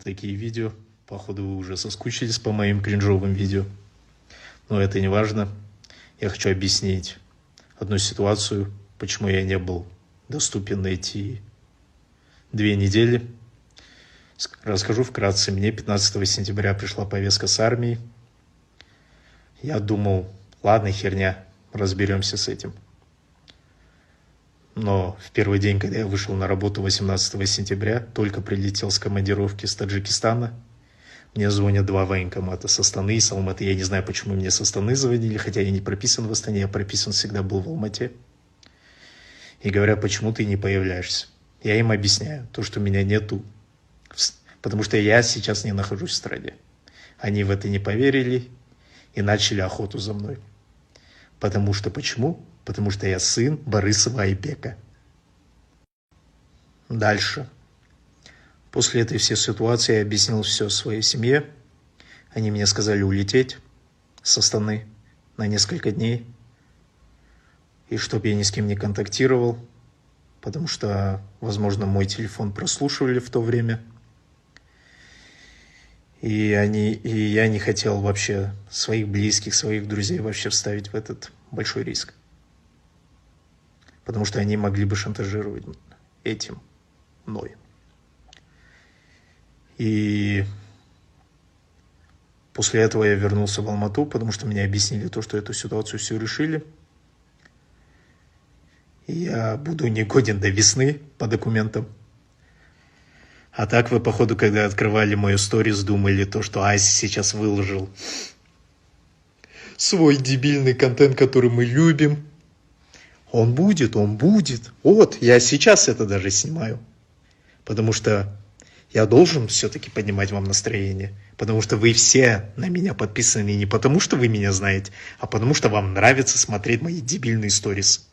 такие видео. Походу, вы уже соскучились по моим кринжовым видео. Но это не важно. Я хочу объяснить одну ситуацию, почему я не был доступен эти 2 недели. Расскажу вкратце. Мне 15 сентября пришла повестка с армии. Я думал, ладно, херня, разберемся с этим. Но в первый день, когда я вышел на работу 18 сентября, только прилетел с командировки с Таджикистана, мне звонят 2 военкомата с Астаны и с Алматы. Я не знаю, почему мне с Астаны звонили, хотя я не прописан в Астане, я прописан всегда был в Алмате. И говорят, почему ты не появляешься? Я им объясняю, то, что меня нету, потому что я сейчас не нахожусь в стране. Они в это не поверили и начали охоту за мной. Потому что почему? Потому что я сын Борисова Айбека. Дальше. После этой всей ситуации я объяснил все своей семье. Они мне сказали улететь с Астаны на несколько дней. И чтобы я ни с кем не контактировал, потому что, возможно, мой телефон прослушивали в то время. И я не хотел вообще своих близких, своих друзей вообще вставить в этот большой риск. Потому что они могли бы шантажировать этим мной. И после этого я вернулся в Алмату, потому что мне объяснили то, что эту ситуацию все решили. И я буду негоден до весны по документам. А так вы, походу, когда открывали мою сторис, думали то, что Айс сейчас выложил свой дебильный контент, который мы любим. Он будет. Вот, я сейчас это даже снимаю. Потому что я должен все-таки поднимать вам настроение. Потому что вы все на меня подписаны не потому, что вы меня знаете, а потому что вам нравится смотреть мои дебильные сторис.